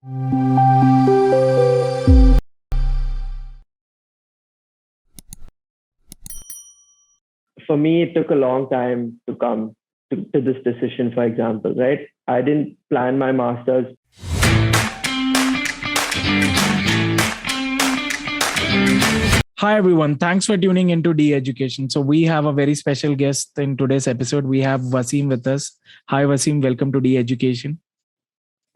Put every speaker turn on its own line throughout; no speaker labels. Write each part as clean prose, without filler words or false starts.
For me, it took a long time to come to this decision, for example, right? I didn't plan my master's.
Hi, everyone. Thanks for tuning into De-Education. So we have a very special guest in today's episode. We have Wasim with us. Hi, Wasim. Welcome to De-Education.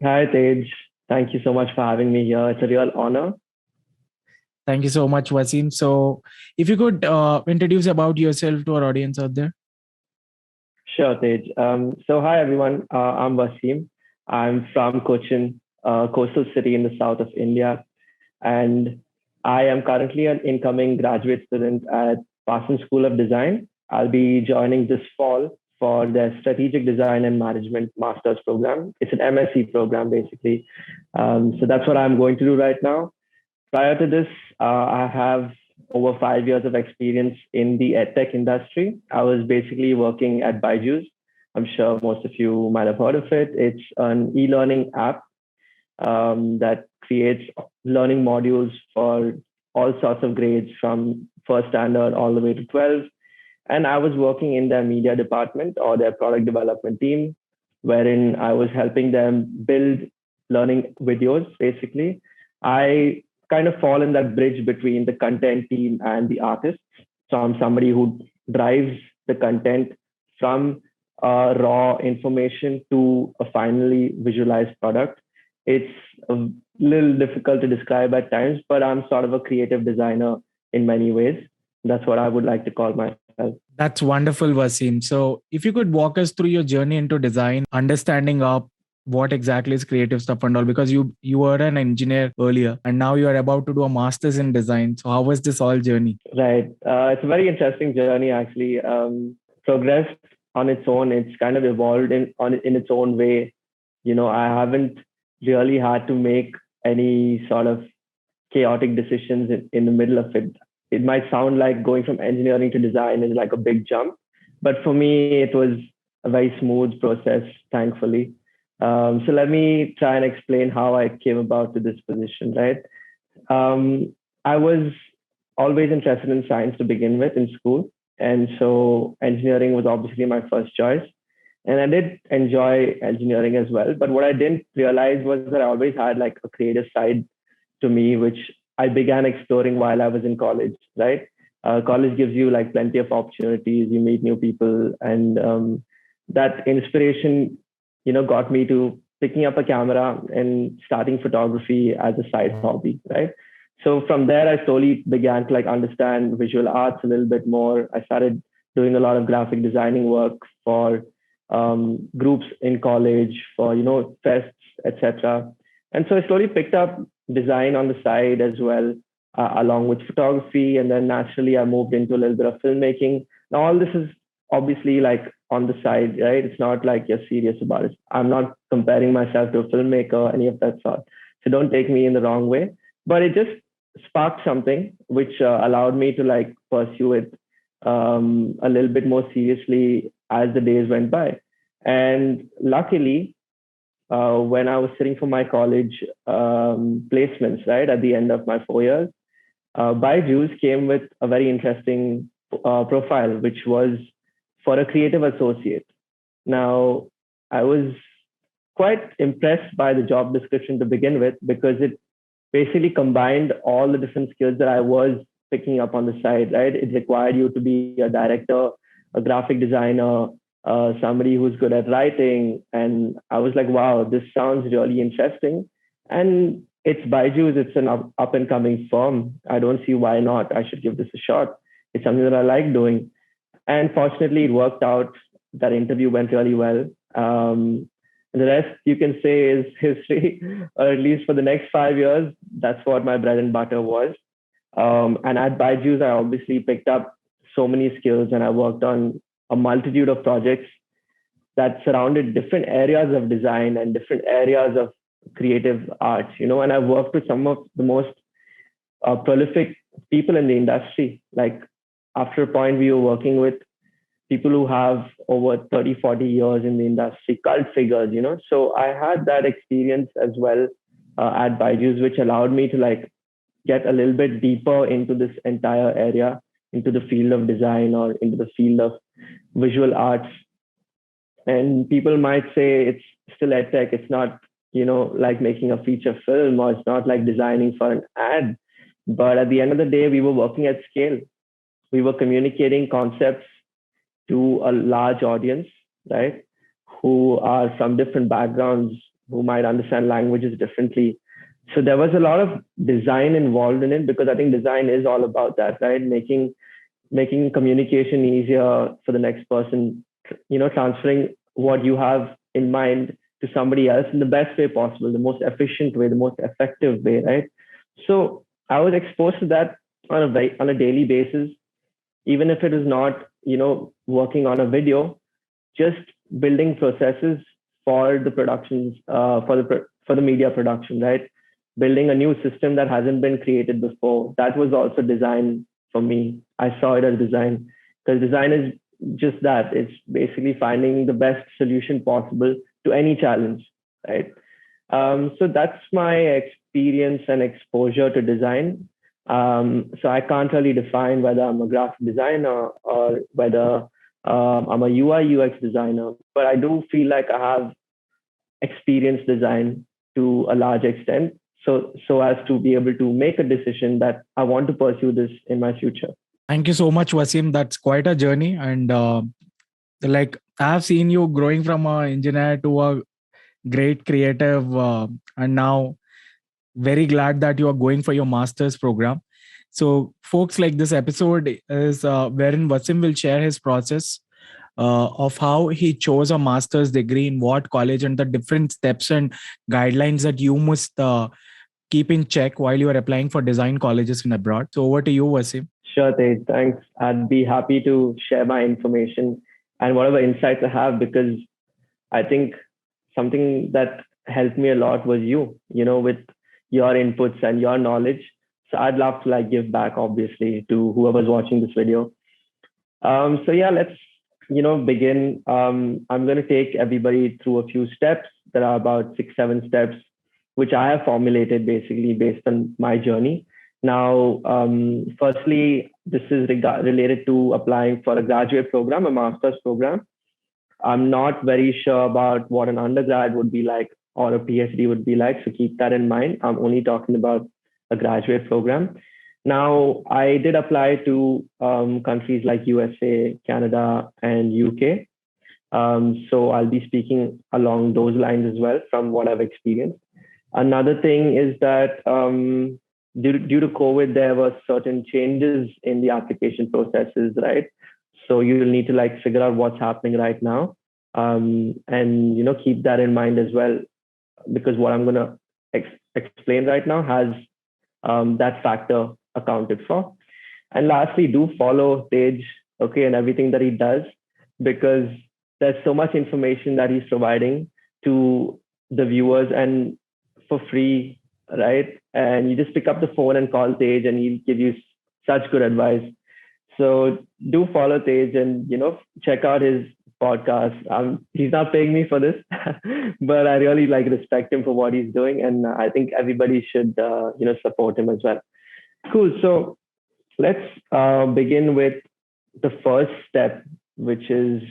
Hi, Tejj. Thank you so much for having me here. It's a real honor.
Thank you so much, Wasim. So if you could introduce about yourself to our audience out there.
Sure, Tejj. So, hi, everyone. I'm Wasim. I'm from Cochin, coastal city in the south of India. And I am currently an incoming graduate student at Wasim School of Design. I'll be joining this fall for their Strategic Design and Management Master's program. It's an MSc program, basically. So that's what I'm going to do right now. Prior to this, I have over 5 years of experience in the edtech industry. I was basically working at Byju's. I'm sure most of you might have heard of it. It's an e-learning app that creates learning modules for all sorts of grades from first standard all the way to 12. And I was working in their media department or their product development team, wherein I was helping them build learning videos, basically. I kind of fall in that bridge between the content team and the artists. So I'm somebody who drives the content from raw information to a finally visualized product. It's a little difficult to describe at times, but I'm sort of a creative designer in many ways. That's what I would like to call myself.
That's wonderful, Wasim. So if you could walk us through your journey into design, understanding up what exactly is creative stuff and all, because you were an engineer earlier and now you are about to do a master's in design. So how was this all journey?
Right. It's a very interesting journey, actually. Progressed on its own. It's kind of evolved in its own way. I haven't really had to make any sort of chaotic decisions in the middle of it. It might sound like going from engineering to design is like a big jump, but for me, it was a very smooth process, thankfully. So let me try and explain how I came about to this position, right? I was always interested in science to begin with in school. And so engineering was obviously my first choice. And I did enjoy engineering as well. But what I didn't realize was that I always had like a creative side to me, which I began exploring while I was in college, right? College gives you like plenty of opportunities, you meet new people, and that inspiration, got me to picking up a camera and starting photography as a side hobby, right? So from there, I slowly began to like understand visual arts a little bit more. I started doing a lot of graphic designing work for groups in college, for fests, etc. And so I slowly picked up design on the side as well, along with photography. And then naturally, I moved into a little bit of filmmaking. Now, all this is obviously like on the side, right? It's not like you're serious about it. I'm not comparing myself to a filmmaker or any of that sort. So don't take me in the wrong way. But it just sparked something which allowed me to like pursue it a little bit more seriously as the days went by. And luckily, when I was sitting for my college placements, right, at the end of my 4 years, Byju's came with a very interesting profile, which was for a creative associate. Now, I was quite impressed by the job description to begin with because it basically combined all the different skills that I was picking up on the side, right? It required you to be a director, a graphic designer, somebody who's good at writing. And I was like, wow, this sounds really interesting. And it's Byju's, it's an up and coming firm. I don't see why not. I should give this a shot. It's something that I like doing. And fortunately, it worked out. That interview went really well. The rest you can say is history, or at least for the next 5 years, that's what my bread and butter was. And at Byju's, I obviously picked up so many skills and I worked on a multitude of projects that surrounded different areas of design and different areas of creative arts, and I worked with some of the most prolific people in the industry. Like after a point, we were working with people who have over 30, 40 years in the industry, cult figures, So I had that experience as well at Byju's, which allowed me to like get a little bit deeper into this entire area, into the field of design or into the field of visual arts. And people might say it's still edtech. It's not, like making a feature film, or it's not like designing for an ad. But at the end of the day, we were working at scale. We were communicating concepts to a large audience, right? Who are from different backgrounds, who might understand languages differently. So there was a lot of design involved in it, because I think design is all about that, right? Making communication easier for the next person, transferring what you have in mind to somebody else in the best way possible, the most efficient way, the most effective way, right? So I was exposed to that on a daily basis, even if it is not, working on a video, just building processes for the productions, for the media production, right? Building a new system that hasn't been created before. That was also design for me. I saw it as design, because design is just that. It's basically finding the best solution possible to any challenge, right? So that's my experience and exposure to design. So I can't really define whether I'm a graphic designer or whether I'm a UI UX designer, but I do feel like I have experienced design to a large extent, so as to be able to make a decision that I want to pursue this in my future.
Thank you so much, Wasim. That's quite a journey. And like I have seen you growing from an engineer to a great creative, and now very glad that you are going for your master's program. So, folks, like this episode is wherein Wasim will share his process of how he chose a master's degree in what college and the different steps and guidelines that you must keep in check while you are applying for design colleges in abroad. So, over to you, Wasim.
Sure, Tej, thanks. I'd be happy to share my information and whatever insights I have, because I think something that helped me a lot was with your inputs and your knowledge. So I'd love to like give back, obviously, to whoever's watching this video. So yeah, let's begin. I'm going to take everybody through a few steps. There are about 6, 7 steps, which I have formulated basically based on my journey. Now, firstly, this is related to applying for a graduate program, a master's program. I'm not very sure about what an undergrad would be like or a PhD would be like, so keep that in mind. I'm only talking about a graduate program. Now, I did apply to countries like USA, Canada, and UK. So I'll be speaking along those lines as well from what I've experienced. Another thing is that due to COVID, there were certain changes in the application processes, right? So you'll need to like figure out what's happening right now, and keep that in mind as well, because what I'm going to explain right now has that factor accounted for. And lastly, do follow Tejj, okay, and everything that he does, because there's so much information that he's providing to the viewers and for free, right? And you just pick up the phone and call Tejj, and he'll give you such good advice. So do follow Tejj and check out his podcast. He's not paying me for this, but I really like respect him for what he's doing, and I think everybody should support him as well. Cool. So let's begin with the first step, which is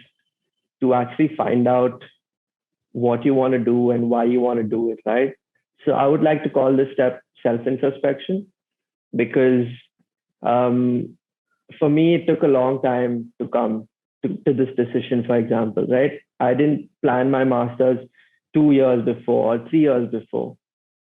to actually find out what you want to do and why you want to do it, right? So I would like to call this step self-introspection, because for me, it took a long time to come to this decision, for example, right? I didn't plan my master's 2 years before or 3 years before.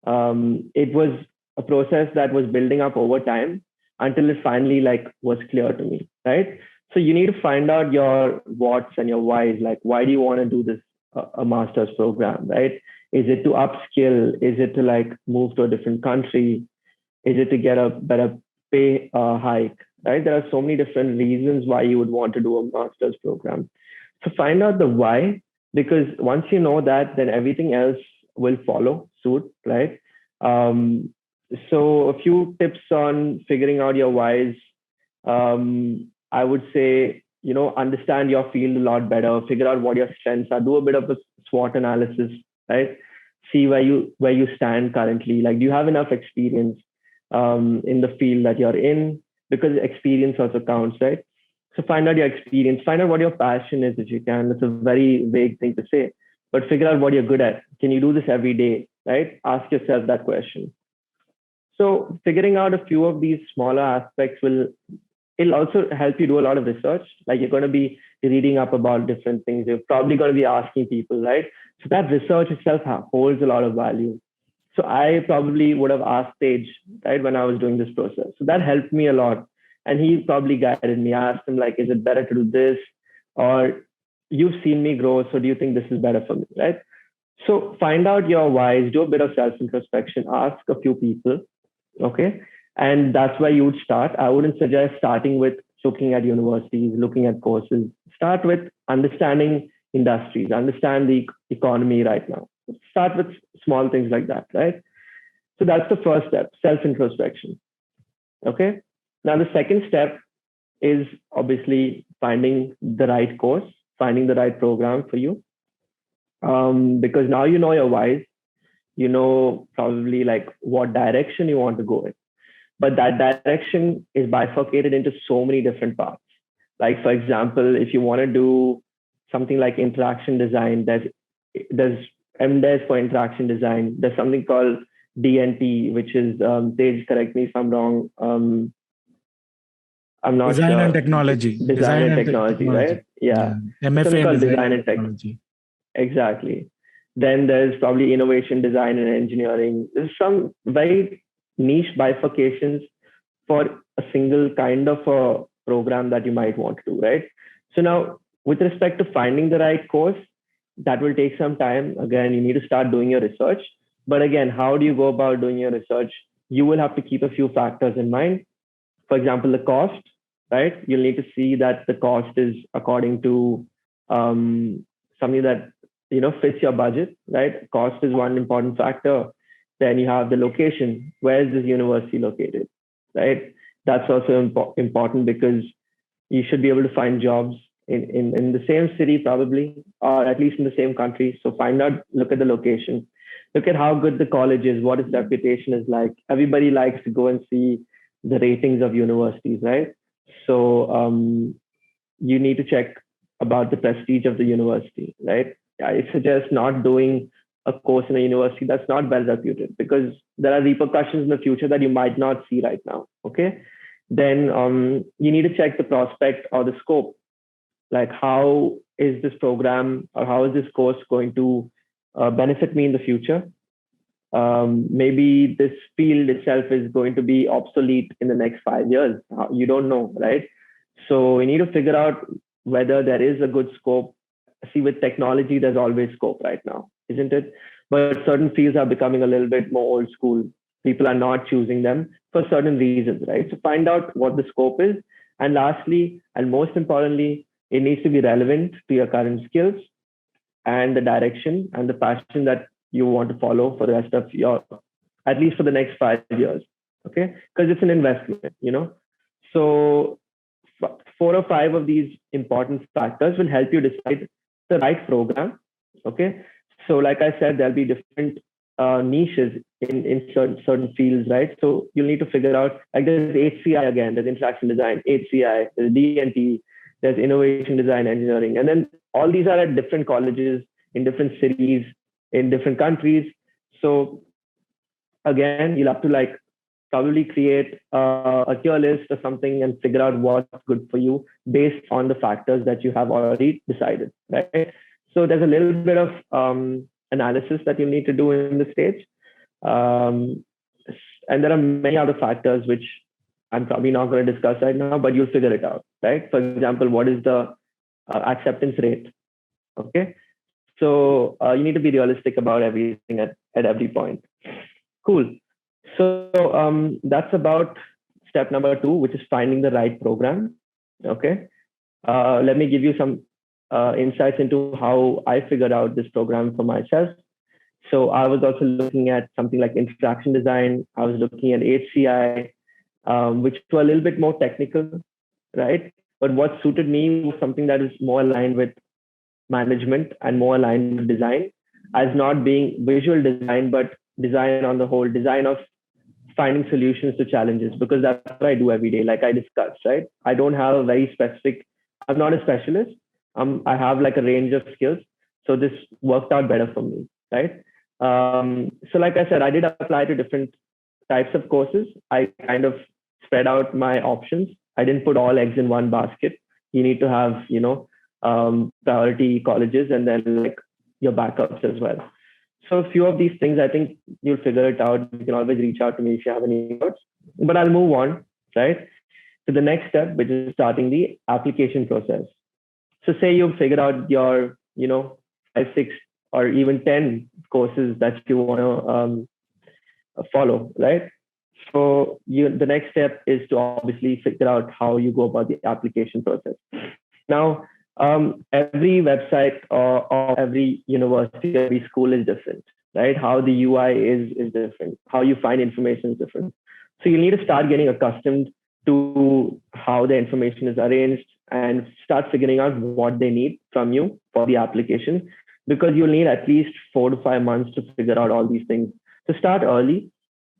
It was a process that was building up over time until it finally was clear to me, right? So you need to find out your whats and your whys. Like, why do you want to do this, a master's program, right? Is it to upskill? Is it to move to a different country? Is it to get a better pay hike, right? There are so many different reasons why you would want to do a master's program. So find out the why, because once you know that, then everything else will follow suit, right? So a few tips on figuring out your whys. I would say, understand your field a lot better, figure out what your strengths are, do a bit of a SWOT analysis, right? see where you stand currently. Like, do you have enough experience in the field that you're in? Because experience also counts, right? So find out your experience, find out what your passion is if you can. It's a very vague thing to say, but figure out what you're good at. Can you do this every day, right? Ask yourself that question. So figuring out a few of these smaller aspects it'll also help you do a lot of research. Like, you're going to be reading up about different things. You're probably going to be asking people, right? So that research itself holds a lot of value. So I probably would have asked Tejj, right, when I was doing this process. So that helped me a lot. And he probably guided me. I asked him, like, is it better to do this? Or, you've seen me grow, so do you think this is better for me, right? So find out your whys, do a bit of self-introspection, ask a few people, okay? And that's where you would start. I wouldn't suggest starting with looking at universities, looking at courses. Start with understanding industries, understand the economy right now. Start with small things like that, right? So that's the first step, self-introspection. Okay. Now the second step is obviously finding the right course, finding the right program for you. Because now you know your whys, you know probably like what direction you want to go in. But that direction is bifurcated into so many different parts. Like, for example, if you want to do something like interaction design, there's MDes for interaction design. There's something called DNT, which is Tejj, correct me if I'm wrong. I'm not
Design
sure.
and technology.
Design and technology, right? Yeah.
MFA
Something
in
called
design
design
and
and tech.
technology.
Exactly. Then there's probably innovation design and engineering. There's some very niche bifurcations for a single kind of a program that you might want to do, right? So now, with respect to finding the right course, that will take some time. Again, you need to start doing your research. But again, how do you go about doing your research? You will have to keep a few factors in mind. For example, the cost, right? You'll need to see that the cost is according to something that fits your budget, right? Cost is one important factor. Then you have the location. Where is this university located, right? That's also important because you should be able to find jobs in the same city probably, or at least in the same country. So find out, look at the location, look at how good the college is, what its reputation is like. Everybody likes to go and see the ratings of universities, right? So you need to check about the prestige of the university, right? I suggest not doing a course in a university that's not well reputed, because there are repercussions in the future that you might not see right now. Okay. Then you need to check the prospect or the scope. Like, how is this program or how is this course going to benefit me in the future? Maybe this field itself is going to be obsolete in the next 5 years. You don't know, right? So we need to figure out whether there is a good scope. See, with technology, there's always scope right now, isn't it? But certain fields are becoming a little bit more old school. People are not choosing them for certain reasons, right? So find out what the scope is. And lastly, and most importantly, it needs to be relevant to your current skills and the direction and the passion that you want to follow for the rest of at least for the next 5 years. Okay. Because it's an investment. So 4 or 5 of these important factors will help you decide the right program. Okay. So like I said, there'll be different niches in certain fields, right? So you'll need to figure out, like, there's HCI again, there's interaction design, HCI, there's DNT, there's innovation design engineering. And then all these are at different colleges in different cities, in different countries. So again, you'll have to probably create a tier list or something and figure out what's good for you based on the factors that you have already decided, right? So there's a little bit of analysis that you need to do in this stage. And there are many other factors which I'm probably not going to discuss right now, but you'll figure it out, right? For example, what is the acceptance rate? Okay. So you need to be realistic about everything at every point. Cool. So that's about step number 2, which is finding the right program. Okay. Let me give you some insights into how I figured out this program for myself. So I was also looking at something like interaction design. I was looking at HCI, which were a little bit more technical, right? But what suited me was something that is more aligned with management and more aligned with design. as not being visual design, but design on the whole, design of finding solutions to challenges, because that's what I do every day, like I discussed, right? I don't have a very specific, I'm not a specialist. I have like a range of skills. So this worked out better for me, right? So like I said, I did apply to different types of courses. I kind of spread out my options. I didn't put all eggs in one basket. You need to have, priority colleges and then like your backups as well. So a few of these things, I think you'll figure it out. You can always reach out to me if you have any doubts. But I'll move on, right, to the next step, which is starting the application process. So say you've figured out your, 5, 6, or even 10 courses that you want to follow, right? So the next step is to obviously figure out how you go about the application process. Now, every website or every university, every school is different, right? How the UI is different. How you find information is different. So you need to start getting accustomed to how the information is arranged and start figuring out what they need from you for the application, because you'll need at least 4 to 5 months to figure out all these things. So start early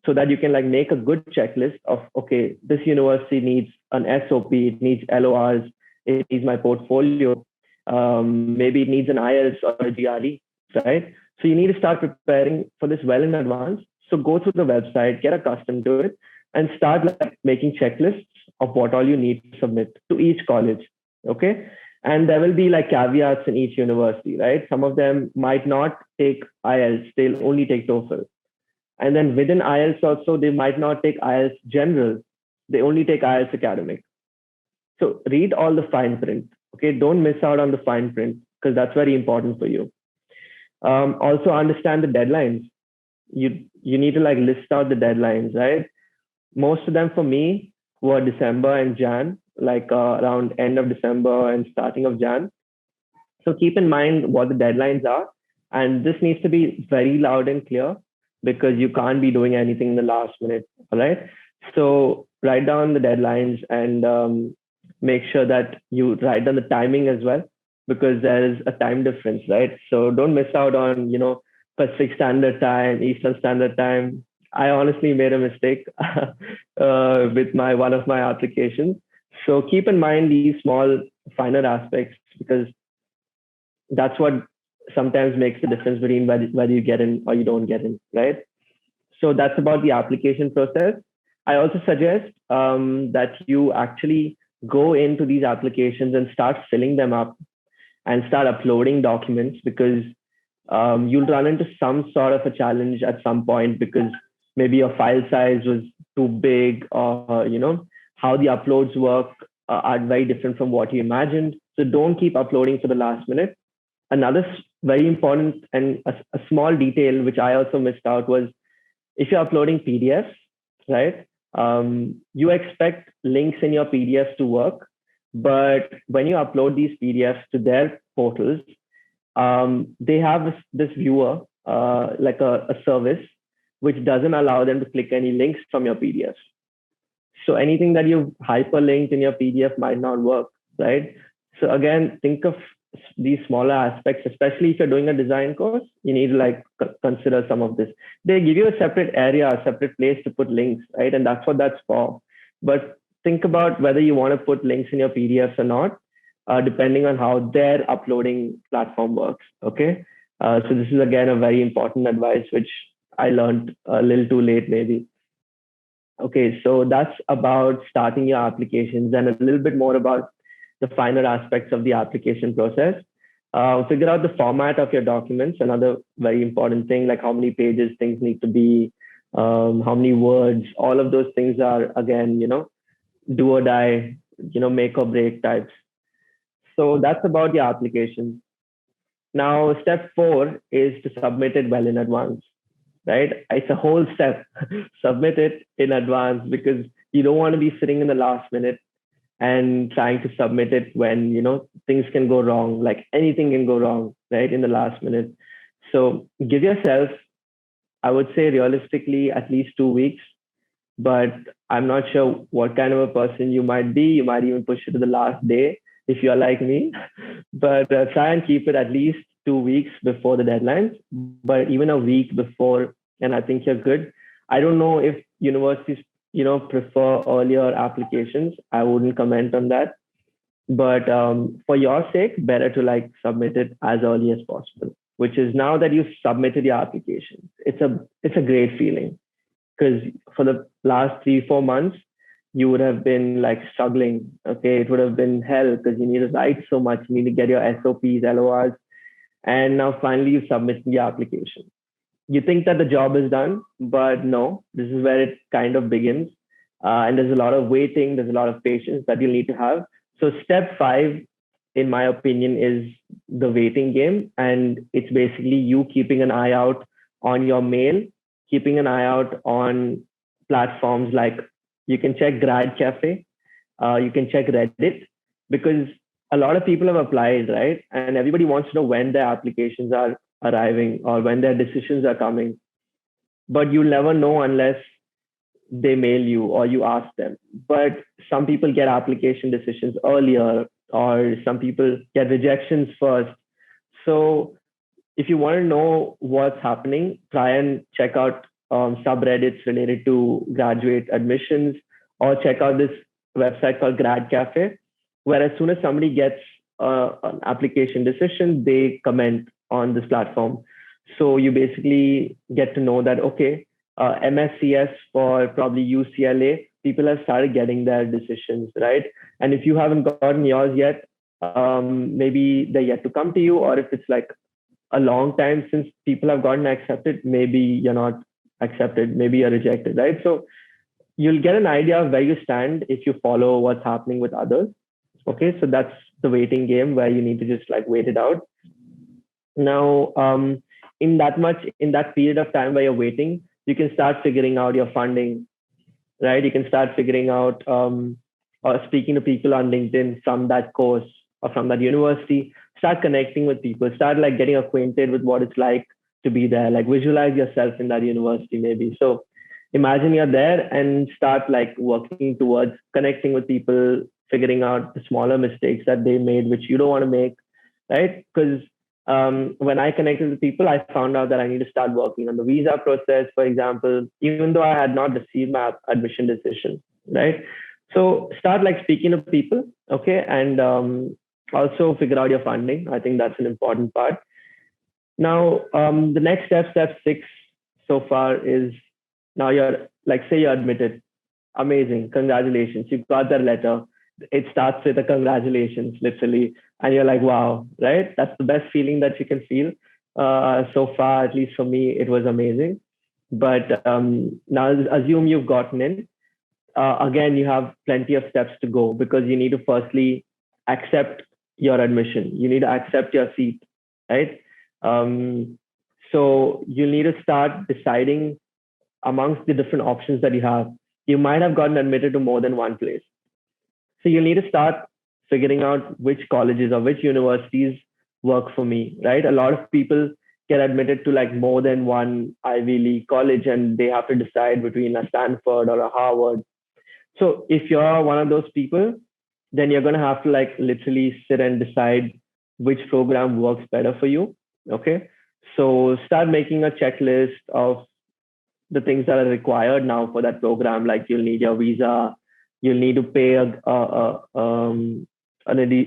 so that you can like make a good checklist of, okay, this university needs an SOP, it needs LORs, it needs my portfolio, maybe it needs an IELTS or a GRE, right? So you need to start preparing for this well in advance. So go through the website, get accustomed to it, and start like making checklists of what all you need to submit to each college, okay? And there will be like caveats in each university, right? Some of them might not take IELTS, they'll only take TOEFL. And then within IELTS also, they might not take IELTS general, they only take IELTS academic. So read all the fine print, okay? Don't miss out on the fine print because that's very important for you. Also understand the deadlines. You need to like list out the deadlines, right? Most of them for me were December and Jan, like around end of December and starting of Jan. So keep in mind what the deadlines are. And this needs to be very loud and clear because you can't be doing anything in the last minute, all right? So write down the deadlines and make sure that you write down the timing as well, because there is a time difference, right? So don't miss out on, Pacific Standard Time, Eastern Standard Time. I honestly made a mistake with one of my applications. So keep in mind these small, finer aspects, because that's what sometimes makes the difference between whether you get in or you don't get in, right? So that's about the application process. I also suggest that you actually go into these applications and start filling them up and start uploading documents, because you'll run into some sort of a challenge at some point, because maybe your file size was too big, or how the uploads work are very different from what you imagined. So don't keep uploading for the last minute. Another very important and a small detail which I also missed out was, if you're uploading PDFs, right? You expect links in your PDFs to work, but when you upload these PDFs to their portals, they have this viewer, like a service, which doesn't allow them to click any links from your PDFs. So anything that you've hyperlinked in your PDF might not work, right? So again, think of these smaller aspects, especially if you're doing a design course, you need to like consider some of this. They give you a separate area, a separate place to put links, right? And that's what that's for. But think about whether you want to put links in your PDFs or not, depending on how their uploading platform works, okay? So this is again a very important advice, which I learned a little too late maybe. Okay, so that's about starting your applications and a little bit more about the finer aspects of the application process. Figure out the format of your documents, another very important thing, like how many pages things need to be, how many words, all of those things are, again, do or die, make or break types. So that's about your application. Now, step 4 is to submit it well in advance, right? It's a whole step. Submit it in advance, because you don't want to be sitting in the last minute and trying to submit it when things can go wrong, like anything can go wrong, right, in the last minute. So give yourself, I would say realistically, at least 2 weeks, but I'm not sure what kind of a person you might be. You might even push it to the last day if you're like me, but try and keep it at least 2 weeks before the deadlines, but even a week before, and I think you're good. I don't know if universities, prefer earlier applications. I wouldn't comment on that. But for your sake, better to like submit it as early as possible. Which is now that you've submitted your application, it's a great feeling because for the last 3-4 months you would have been like struggling. Okay, it would have been hell because you need to write so much, you need to get your SOPs, LORs, and now finally you submit the application. You think that the job is done, but no, this is where it kind of begins. And there's a lot of waiting, there's a lot of patience that you need to have. So, step five, in my opinion, is the waiting game. And it's basically you keeping an eye out on your mail, keeping an eye out on platforms like you can check Grad Cafe, you can check Reddit, because a lot of people have applied, right? And everybody wants to know when their applications are arriving or when their decisions are coming. But you'll never know unless they mail you or you ask them. But some people get application decisions earlier, or some people get rejections first. So if you want to know what's happening, try and check out subreddits related to graduate admissions, or check out this website called Grad Cafe, where as soon as somebody gets an application decision, they comment on this platform. So you basically get to know that, okay, MSCS for probably UCLA, people have started getting their decisions, right? And if you haven't gotten yours yet, maybe they're yet to come to you, or if it's like a long time since people have gotten accepted, maybe you're not accepted, maybe you're rejected, right? So you'll get an idea of where you stand if you follow what's happening with others. Okay, so that's the waiting game where you need to just like wait it out. Now, in that period of time where you're waiting, you can start figuring out your funding, right? You can start figuring out or speaking to people on LinkedIn from that course or from that university. Start connecting with people. Start like getting acquainted with what it's like to be there. Like visualize yourself in that university, maybe. So imagine you're there and start like working towards connecting with people, figuring out the smaller mistakes that they made, which you don't want to make, right? Because when I connected with people, I found out that I need to start working on the visa process, for example, even though I had not received my admission decision, right? So start like speaking to people, okay, and also figure out your funding. I think that's an important part. Now, the next step, step six so far is now you're like, say you're admitted. Amazing. Congratulations. You got that letter. It starts with a congratulations, literally. And you're like, wow, right? That's the best feeling that you can feel. So far, at least for me, it was amazing. But now assume you've gotten in. Again, you have plenty of steps to go because you need to firstly accept your admission. You need to accept your seat, right? So you need to start deciding amongst the different options that you have. You might have gotten admitted to more than one place. So you need to start figuring out which colleges or which universities work for me, right? A lot of people get admitted to like more than one Ivy League college and they have to decide between a Stanford or a Harvard. So if you're one of those people, then you're going to have to like literally sit and decide which program works better for you. Okay. So start making a checklist of the things that are required now for that program. Like you'll need your visa, you'll need to pay an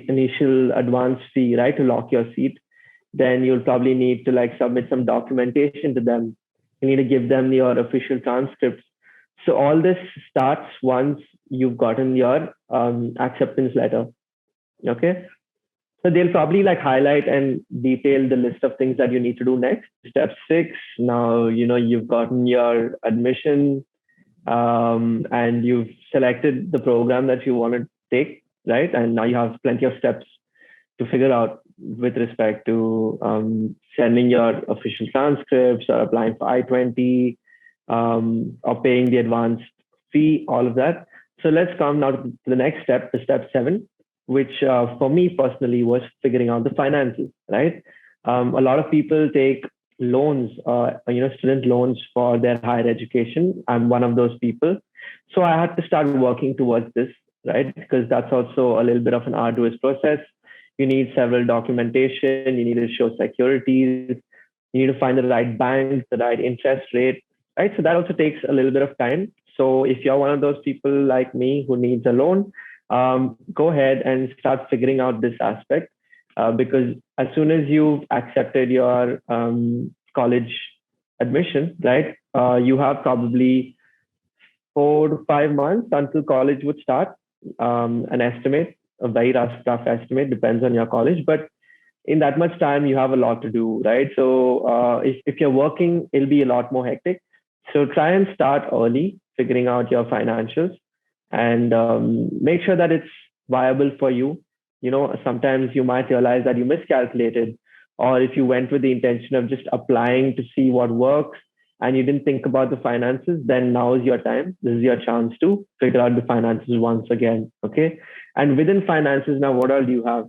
initial advance fee, right, to lock your seat. Then you'll probably need to like submit some documentation to them. You need to give them your official transcripts. So all this starts once you've gotten your acceptance letter. Okay. So they'll probably like highlight and detail the list of things that you need to do next. Step six, now, you've gotten your admission and you've selected the program that you want to take, right? And now you have plenty of steps to figure out with respect to sending your official transcripts or applying for I-20 or paying the advance fee, all of that. So let's come now to the next step, the step 7, which for me personally was figuring out the finances, right? A lot of people take loans, student loans for their higher education. I'm one of those people. So I had to start working towards this, right? Because that's also a little bit of an arduous process. You need several documentation. You need to show securities. You need to find the right bank, the right interest rate, right? So that also takes a little bit of time. So if you're one of those people like me who needs a loan, go ahead and start figuring out this aspect, because as soon as you've accepted your college admission, right, you have probably 4 to 5 months until college would start. An estimate, a very rough estimate, depends on your college, but in that much time, you have a lot to do, right? So if you're working, it'll be a lot more hectic. So try and start early, figuring out your financials, and make sure that it's viable for you. Sometimes you might realize that you miscalculated, or if you went with the intention of just applying to see what works and you didn't think about the finances, then now is your time. This is your chance to figure out the finances once again. Okay. And within finances, now what all do you have?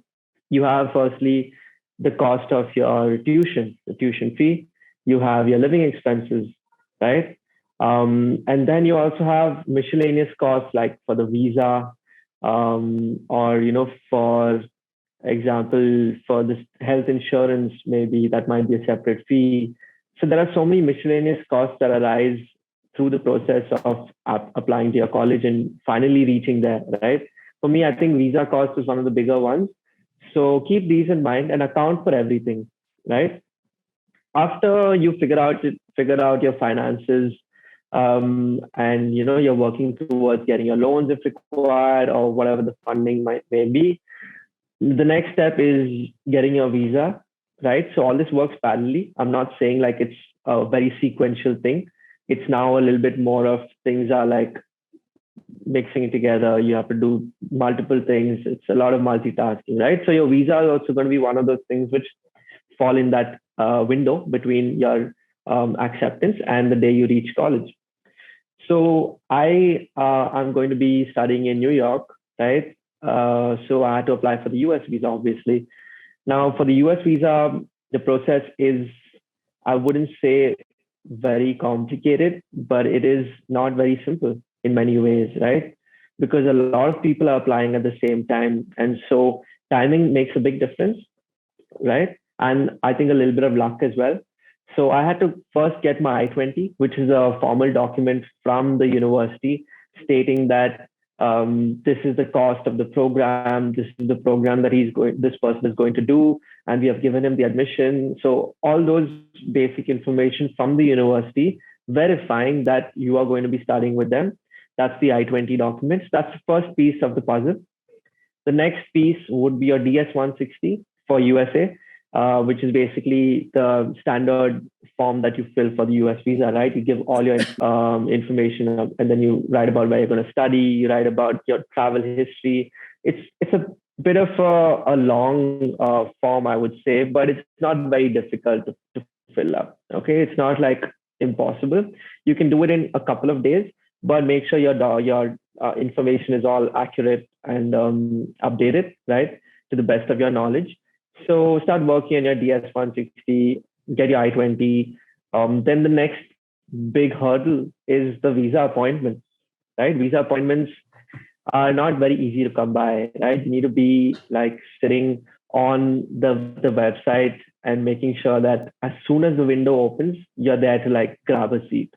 You have firstly the cost of your tuition, the tuition fee. You have your living expenses, right? And then you also have miscellaneous costs like for the visa, or for example, for this health insurance, maybe that might be a separate fee. So there are so many miscellaneous costs that arise through the process of applying to your college and finally reaching there, right? For me, I think visa cost is one of the bigger ones. So keep these in mind and account for everything, right? After you figure out your finances, and you're working towards getting your loans if required, or whatever the funding may be. The next step is getting your visa, right? So all this works parallelly. I'm not saying like it's a very sequential thing. It's now a little bit more of things are like mixing it together. You have to do multiple things. It's a lot of multitasking, right? So your visa is also going to be one of those things which fall in that window between your acceptance and the day you reach college. So I'm going to be studying in New York, right? So I had to apply for the US visa, obviously. Now, for the US visa, the process is, I wouldn't say very complicated, but it is not very simple in many ways, right? Because a lot of people are applying at the same time. And so timing makes a big difference, right? And I think a little bit of luck as well. So I had to first get my I-20, which is a formal document from the university stating that this is the cost of the program, this is the program that this person is going to do, and we have given him the admission. So all those basic information from the university verifying that you are going to be studying with them. That's the I-20 documents. That's the first piece of the puzzle. The next piece would be your DS-160 for USA, which is basically the standard form that you fill for the US visa, right? You give all your information and then you write about where you're going to study, you write about your travel history. It's a bit of a long form, I would say, but it's not very difficult to fill up. Okay, it's not like impossible. You can do it in a couple of days, but make sure your information is all accurate and updated, right, to the best of your knowledge. So start working on your DS-160, get your I-20. Then the next big hurdle is the visa appointment, right? Visa appointments are not very easy to come by, right? You need to be like sitting on the website and making sure that as soon as the window opens, you're there to like grab a seat.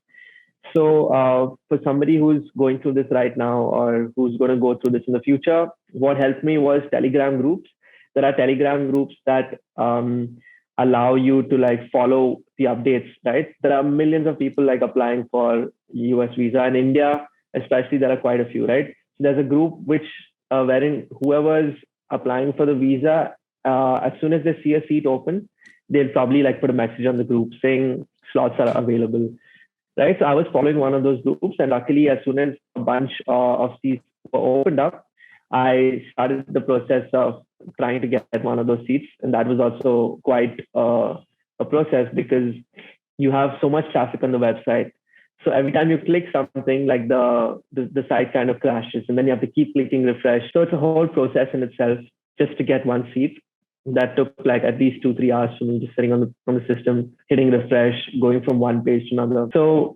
So for somebody who's going through this right now or who's going to go through this in the future, what helped me was Telegram groups. There are Telegram groups that allow you to like follow the updates, right? There are millions of people like applying for US visa in India, especially there are quite a few, right? So there's a group which wherein whoever's applying for the visa, as soon as they see a seat open, they'll probably like put a message on the group saying slots are available, right? So I was following one of those groups, and luckily, as soon as a bunch of seats were opened up, I started the process of trying to get one of those seats, and that was also quite a process because you have so much traffic on the website. So every time you click something, like the site kind of crashes, and then you have to keep clicking refresh. So it's a whole process in itself just to get one seat. That took like at least 2-3 hours for me just sitting on the system, hitting refresh, going from one page to another. So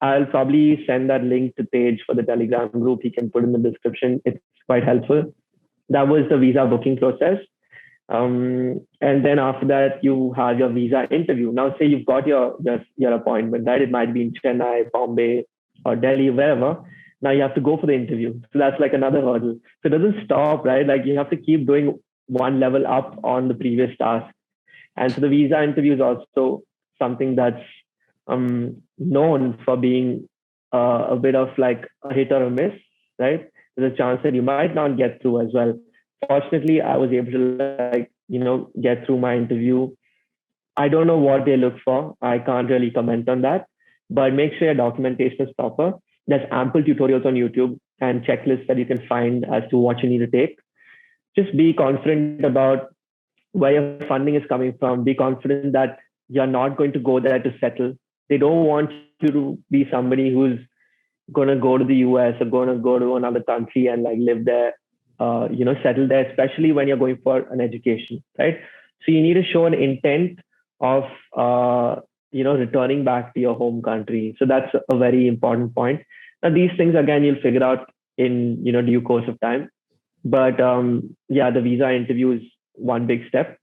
I'll probably send that link to Tejj for the Telegram group. He can put in the description. It's quite helpful. that was the visa booking process. And then after that, you have your visa interview. Now, say you've got your appointment, right? It might be in Chennai, Bombay, or Delhi, wherever. Now you have to go for the interview. So that's like another hurdle. So it doesn't stop, right? Like you have to keep doing one level up on the previous task. And so the visa interview is also something that's known for being a bit of like a hit or a miss, right? There's a chance that you might not get through as well. Fortunately, I was able to get through my interview. I don't know what they look for. I can't really comment on that, but make sure your documentation is proper. There's ample tutorials on YouTube and checklists that you can find as to what you need to take. Just be confident about where your funding is coming from. Be confident that you're not going to go there to settle. They don't want you to be somebody who's going to go to the US or going to go to another country and like live there, settle there, especially when you're going for an education, right? So you need to show an intent of, returning back to your home country. So that's a very important point. Now, these things, again, you'll figure out in, due course of time. But the visa interview is one big step.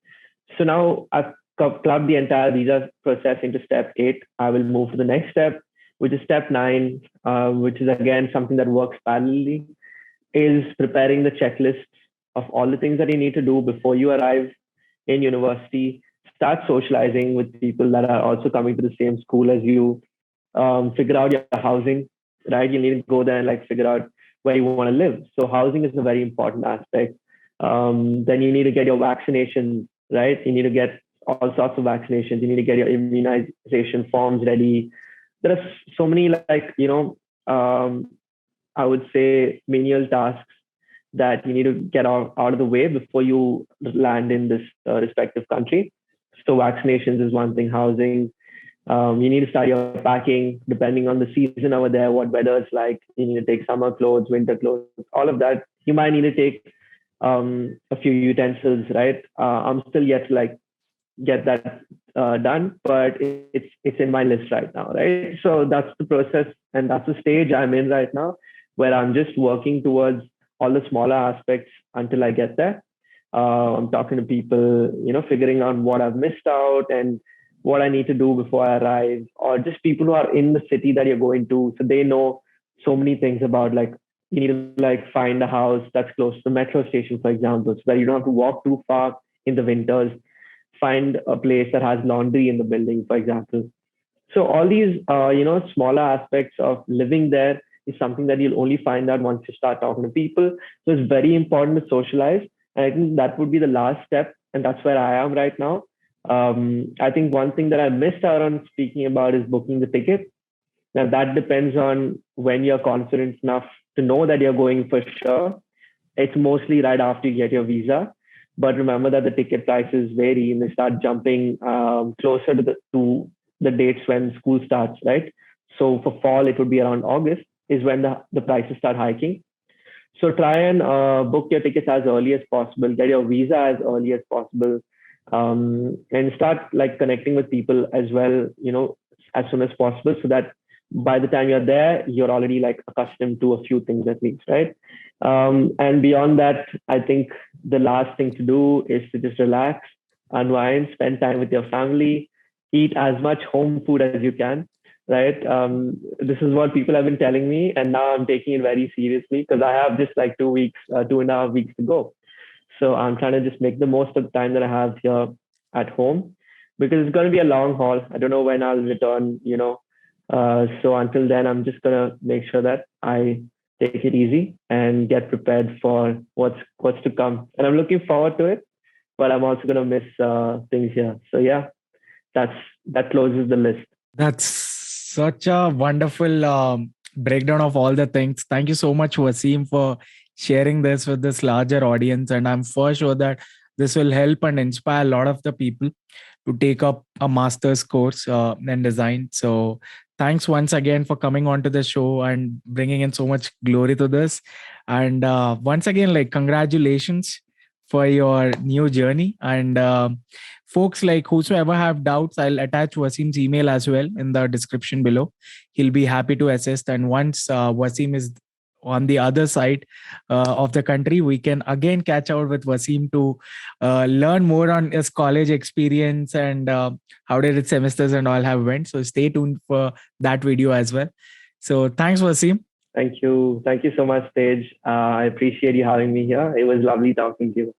So now I've clubbed the entire visa process into step 8. I will move to the next step, which is step 9, which is again something that works parallelly, is preparing the checklist of all the things that you need to do before you arrive in university. Start socializing with people that are also coming to the same school as you. Figure out your housing, right? You need to go there and like figure out where you want to live. So housing is a very important aspect. Then you need to get your vaccinations, right? You need to get all sorts of vaccinations. You need to get your immunization forms ready. There are so many I would say menial tasks that you need to get out of the way before you land in this respective country. So vaccinations is one thing, housing. You need to start your packing depending on the season over there, what weather is like. You need to take summer clothes, winter clothes, all of that. You might need to take a few utensils, right? I'm still yet to like get that done, but it's in my list right now, right? So that's the process and that's the stage I'm in right now, where I'm just working towards all the smaller aspects until I get there. I'm talking to people, figuring out what I've missed out and what I need to do before I arrive, or just people who are in the city that you're going to, so they know so many things about like you need to like find a house that's close to the metro station, for example, so that you don't have to walk too far in the winters. Find a place that has laundry in the building, for example. So all these, smaller aspects of living there is something that you'll only find out once you start talking to people. So it's very important to socialize. And I think that would be the last step. And that's where I am right now. I think one thing that I missed out on speaking about is booking the ticket. Now that depends on when you're confident enough to know that you're going for sure. It's mostly right after you get your visa. But remember that the ticket prices vary and they start jumping closer to the dates when school starts, right? So for fall, it would be around August is when the prices start hiking. So try and book your tickets as early as possible, get your visa as early as possible, and start like connecting with people as well, as soon as possible, so that by the time you're there, you're already like accustomed to a few things at least, right? And beyond that, I think the last thing to do is to just relax, unwind, spend time with your family, eat as much home food as you can, right? This is what people have been telling me, and now I'm taking it very seriously because I have just like 2.5 weeks to go. So I'm trying to just make the most of the time that I have here at home, because it's going to be a long haul. I don't know when I'll return, so until then, I'm just going to make sure that I take it easy and get prepared for what's to come. And I'm looking forward to it, but I'm also going to miss things here. So yeah, that closes the list.
That's such a wonderful breakdown of all the things. Thank you so much, Wasim, for sharing this with this larger audience. And I'm for sure that this will help and inspire a lot of the people to take up a master's course in design. So thanks once again for coming on to the show and bringing in so much glory to this. And once again, like, congratulations for your new journey. And folks, like, whosoever have doubts, I'll attach Wasim's email as well in the description below. He'll be happy to assist. And once Wasim is on the other side of the country, we can again catch out with Wasim to learn more on his college experience and how did its semesters and all have went. So stay tuned for that video as well. So thanks, Wasim.
Thank you. Thank you so much, Tejj. I appreciate you having me here. It was lovely talking to you.